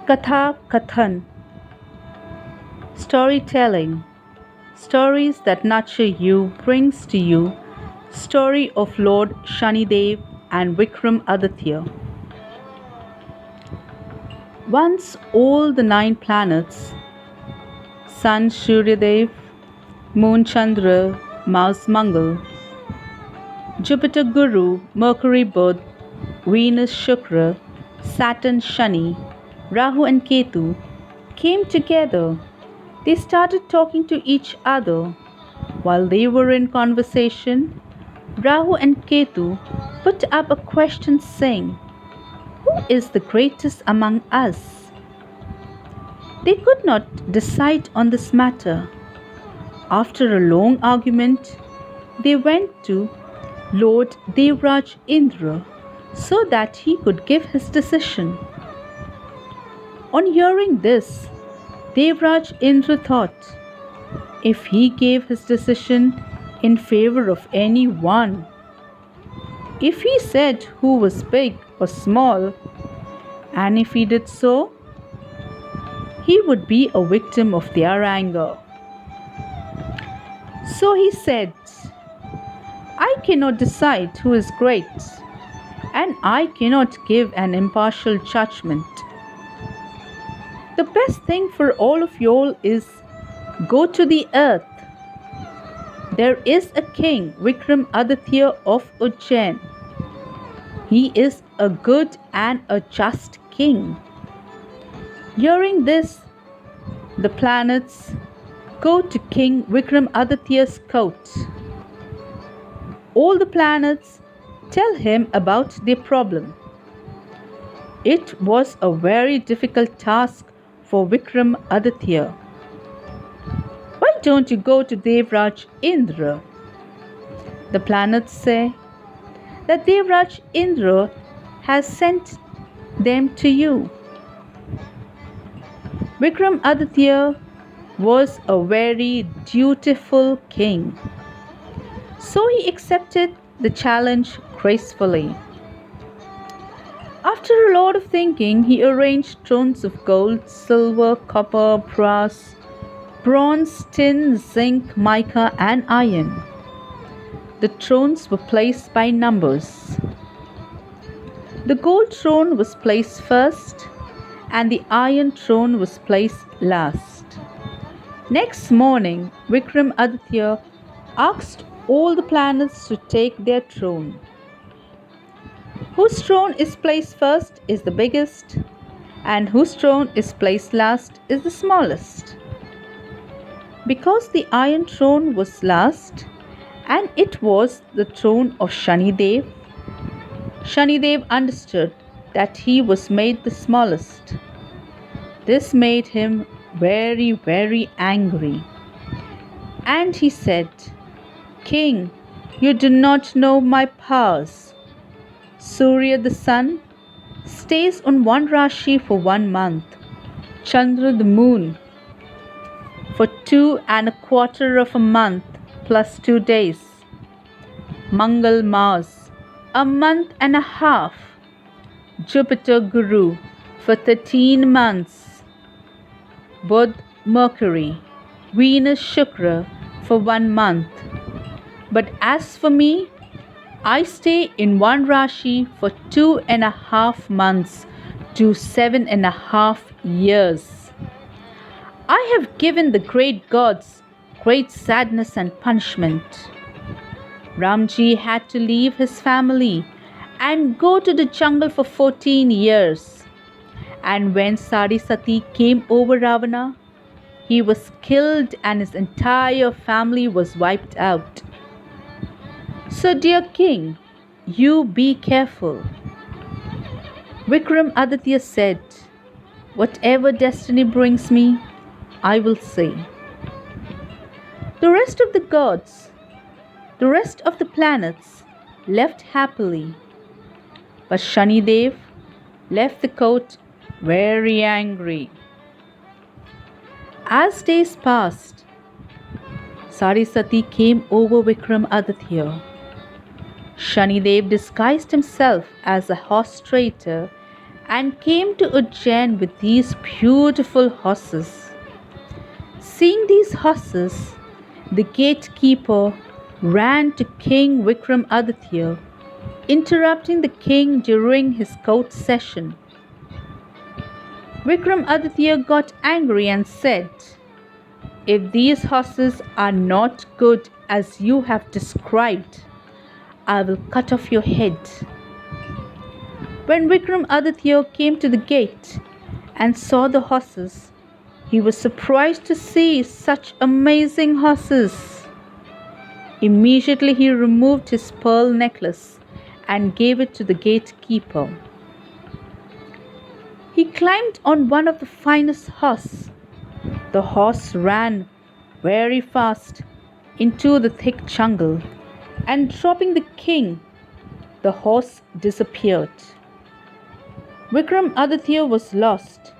Katha Kathan, storytelling, stories that nurture you, brings to you story of Lord Shanidev and Vikramaditya. Once all the 9 planets, Sun Suryadev, Moon Chandra, Mars Mangal, Jupiter Guru, Mercury Buddh, Venus Shukra, Saturn Shani, Rahu and Ketu came together. They started talking to each other. While they were in conversation, Rahu and Ketu put up a question saying, "Who is the greatest among us?" They could not decide on this matter. After a long argument, they went to Lord Devraj Indra so that he could give his decision. On hearing this, Devraj Indra thought, if he gave his decision in favor of any one, if he said who was big or small, and if he did so, he would be a victim of their anger. So he said, I cannot decide who is great, and I cannot give an impartial judgment. The best thing for all of y'all is go to the earth. There is a king, Vikramaditya of Ujjain. He is a good and a just king. Hearing this, the planets go to King Vikramaditya's court. All the planets tell him about their problem. It was a very difficult task for Vikramaditya. Why don't you go to Devraj Indra? The planets say that Devraj Indra has sent them to you. Vikramaditya was a very dutiful king, so he accepted the challenge gracefully. After a lot of thinking, he arranged thrones of gold, silver, copper, brass, bronze, tin, zinc, mica, and iron. The thrones were placed by numbers. The gold throne was placed first, and the iron throne was placed last. Next morning, Vikramaditya asked all the planets to take their throne. Whose throne is placed first is the biggest, and whose throne is placed last is the smallest. Because the iron throne was last, and it was the throne of Shanidev, Shanidev understood that he was made the smallest. This made him very, very angry. And he said, King, you do not know my powers. Surya the sun stays on one Rashi for 1 month, Chandra the moon for 2¼ of a month plus 2 days, Mangal Mars a month and a half, Jupiter Guru for 13 months, Buddh Mercury, Venus Shukra for 1 month. But as for me, I stay in one Rashi for 2½ months to 7½ years. I have given the great gods great sadness and punishment. Ramji had to leave his family and go to the jungle for 14 years. And when Sadi Sati came over Ravana, he was killed and his entire family was wiped out. So, dear king, you be careful. Vikramaditya said, whatever destiny brings me, I will see. The rest of the gods, the rest of the planets left happily. But Shanidev left the court very angry. As days passed, Saraswati came over Vikramaditya. Shanidev disguised himself as a horse trader and came to Ujjain with these beautiful horses. Seeing these horses, the gatekeeper ran to King Vikramaditya, interrupting the king during his court session. Vikramaditya got angry and said, "If these horses are not good as you have described, I will cut off your head." When Vikramaditya came to the gate and saw the horses, he was surprised to see such amazing horses. Immediately he removed his pearl necklace and gave it to the gatekeeper. He climbed on one of the finest horses. The horse ran very fast into the thick jungle, and dropping the king, the horse disappeared. Vikramaditya was lost.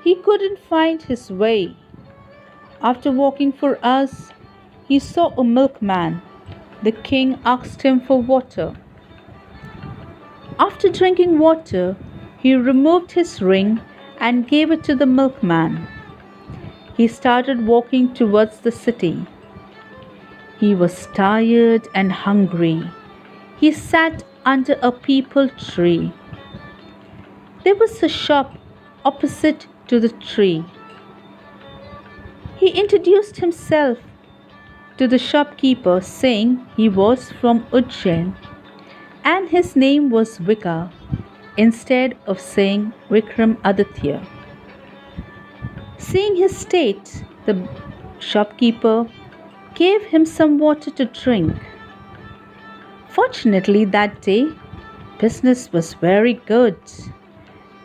He couldn't find his way. After walking for hours, he saw a milkman. The king asked him for water. After drinking water, he removed his ring and gave it to the milkman. He started walking towards the city. He was tired and hungry. He sat under a peepal tree. There was a shop opposite to the tree. He introduced himself to the shopkeeper, saying he was from Ujjain and his name was Vika, instead of saying Vikramaditya. Seeing his state, the shopkeeper gave him some water to drink. Fortunately, that day, business was very good,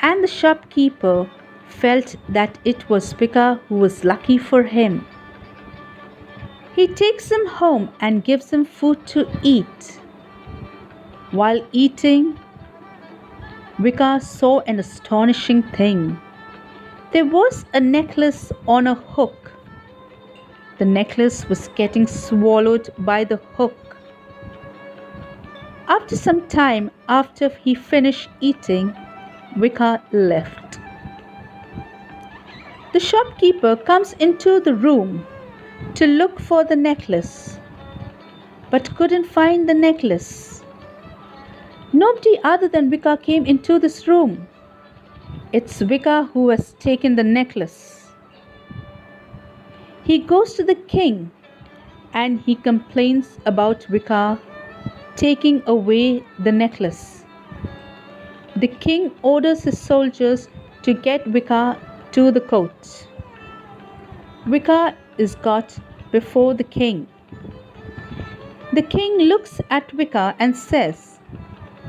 and the shopkeeper felt that it was Vika who was lucky for him. He takes him home and gives him food to eat. While eating, Vika saw an astonishing thing. There was a necklace on a hook. The necklace was getting swallowed by the hook. After some time after he finished eating, Vika left. The shopkeeper comes into the room to look for the necklace, but couldn't find the necklace. Nobody other than Vika came into this room. It's Vika who has taken the necklace. He goes to the king and he complains about Vika taking away the necklace. The king orders his soldiers to get Vika to the court. Vika is got before the king. The king looks at Vika and says,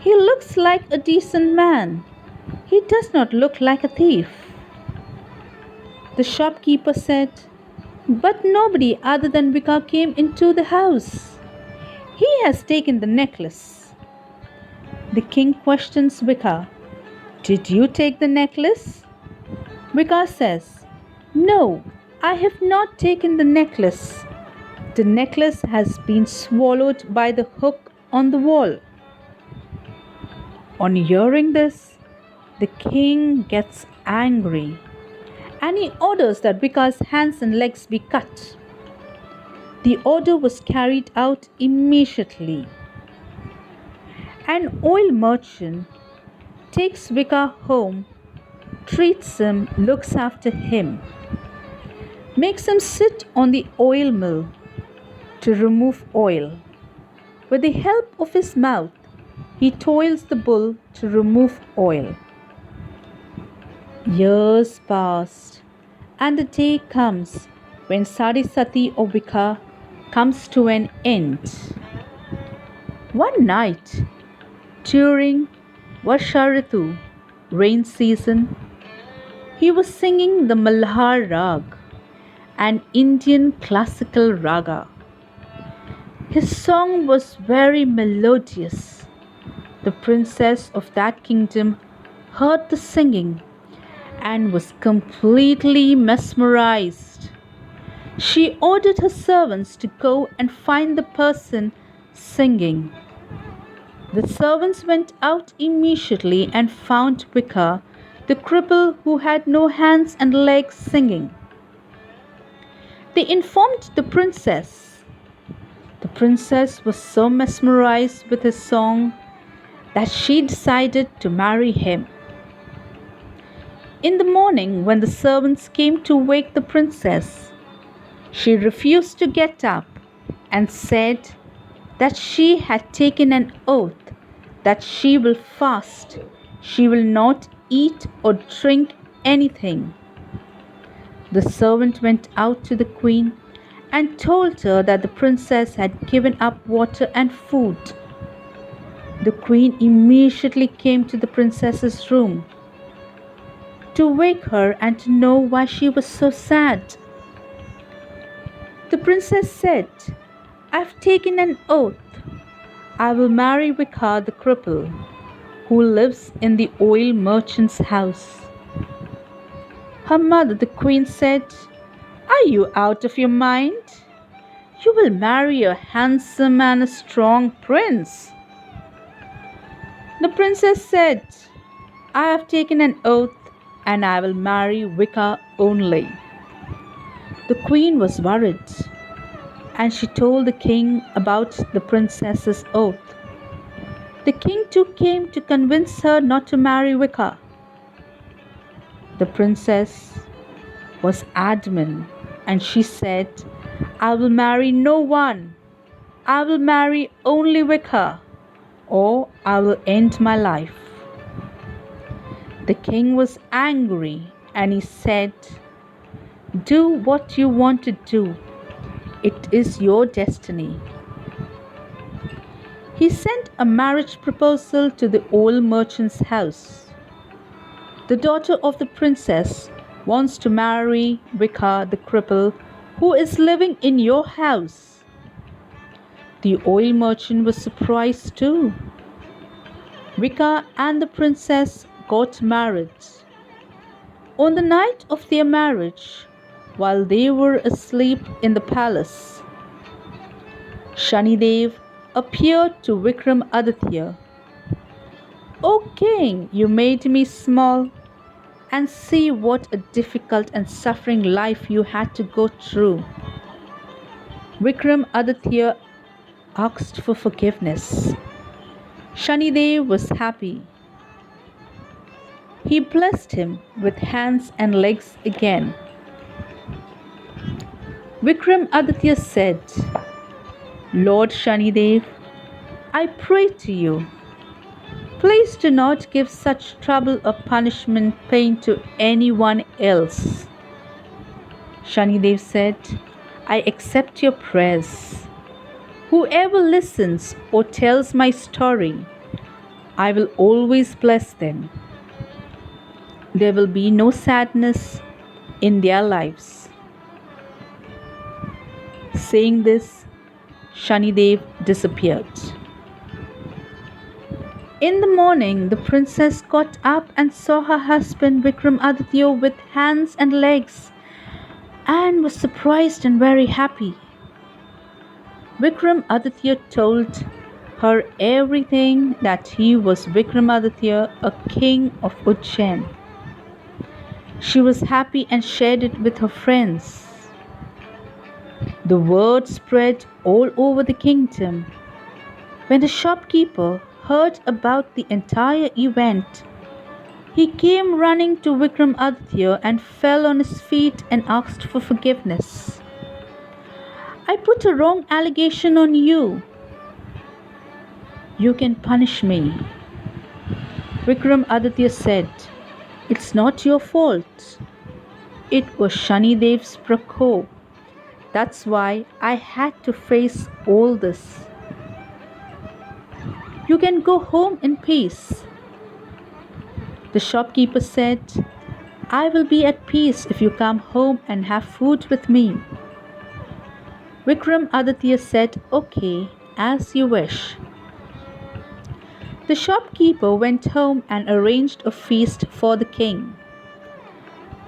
"He looks like a decent man. He does not look like a thief." The shopkeeper said, "But nobody other than Vika came into the house. He has taken the necklace." The king questions Vika, "Did you take the necklace?" Vika says, "No, I have not taken the necklace. The necklace has been swallowed by the hook on the wall." On hearing this, the king gets angry and he orders that Vika's hands and legs be cut. The order was carried out immediately. An oil merchant takes Vika home, treats him, looks after him, makes him sit on the oil mill to remove oil. With the help of his mouth, he toils the bull to remove oil. Years passed, and the day comes when Sadi Sati or Vika comes to an end. One night, during Varsha Ritu, rain season, he was singing the Malhar Rag, an Indian classical raga. His song was very melodious. The princess of that kingdom heard the singing and was completely mesmerized. She ordered her servants to go and find the person singing. The servants went out immediately and found Vika the cripple who had no hands and legs singing. They informed the princess. The princess was so mesmerized with his song that she decided to marry him. In the morning, when the servants came to wake the princess, she refused to get up and said that she had taken an oath that she will fast, she will not eat or drink anything. The servant went out to the queen and told her that the princess had given up water and food. The queen immediately came to the princess's room to wake her and to know why she was so sad. The princess said, "I've taken an oath. I will marry Vika the cripple, who lives in the oil merchant's house." Her mother, the queen, said, "Are you out of your mind? You will marry a handsome and a strong prince." The princess said, "I have taken an oath and I will marry Vika only." The queen was worried and she told the king about the princess's oath. The king too came to convince her not to marry Vika. The princess was adamant and she said, "I will marry no one. I will marry only Vika, or I will end my life." The king was angry and he said, "Do what you want to do. It is your destiny." He sent a marriage proposal to the oil merchant's house. The daughter of the princess wants to marry Vika the cripple, who is living in your house. The oil merchant was surprised too. Vika and the princess got married. On the night of their marriage, while they were asleep in the palace, Shani appeared to Vikramaditya. "O king, you made me small, and see what a difficult and suffering life you had to go through." Vikramaditya asked for forgiveness. Shani was happy. He blessed him with hands and legs again. Vikramaditya said, "Lord Shani, I pray to you. Please do not give such trouble or punishment pain to anyone else." Shani said, "I accept your prayers. Whoever listens or tells my story, I will always bless them. There will be no sadness in their lives." Saying this, Shani disappeared. In the morning, the princess got up and saw her husband Vikramaditya with hands and legs and was surprised and very happy. Vikramaditya told her everything, that he was Vikramaditya, a king of Ujjain. She was happy and shared it with her friends. The word spread all over the kingdom. When the shopkeeper heard about the entire event, he came running to Vikramaditya and fell on his feet and asked for forgiveness. "I put a wrong allegation on you. You can punish me." Vikramaditya said, "It's not your fault. It was Shani prakop. That's why I had to face all this. You can go home in peace." The shopkeeper said, "I will be at peace if you come home and have food with me." Vikramaditya said, "Okay, as you wish." The shopkeeper went home and arranged a feast for the king.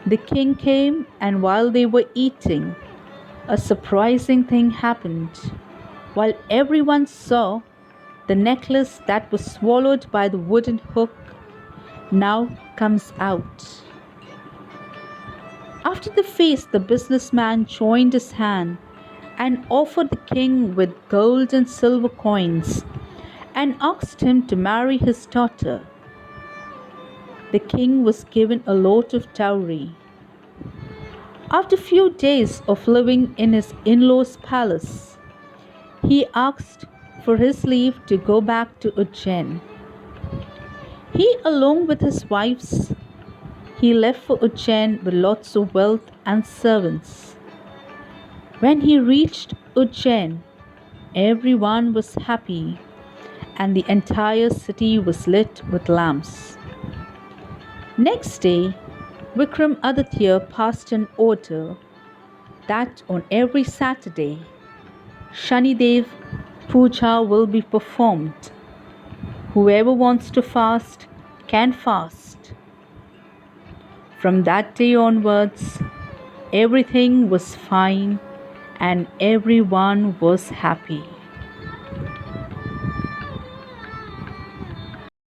The king came, and while they were eating, a surprising thing happened. While everyone saw the necklace that was swallowed by the wooden hook, now comes out. After the feast, the businessman joined his hand and offered the king with gold and silver coins and asked him to marry his daughter. The king was given a lot of dowry. After a few days of living in his in-laws' palace, he asked for his leave to go back to Ujjain. He, along with his wives, he left for Ujjain with lots of wealth and servants. When he reached Ujjain, everyone was happy and the entire city was lit with lamps. Next day, Vikramaditya passed an order that on every Saturday, Shani Dev Puja will be performed. Whoever wants to fast can fast. From that day onwards, everything was fine and everyone was happy.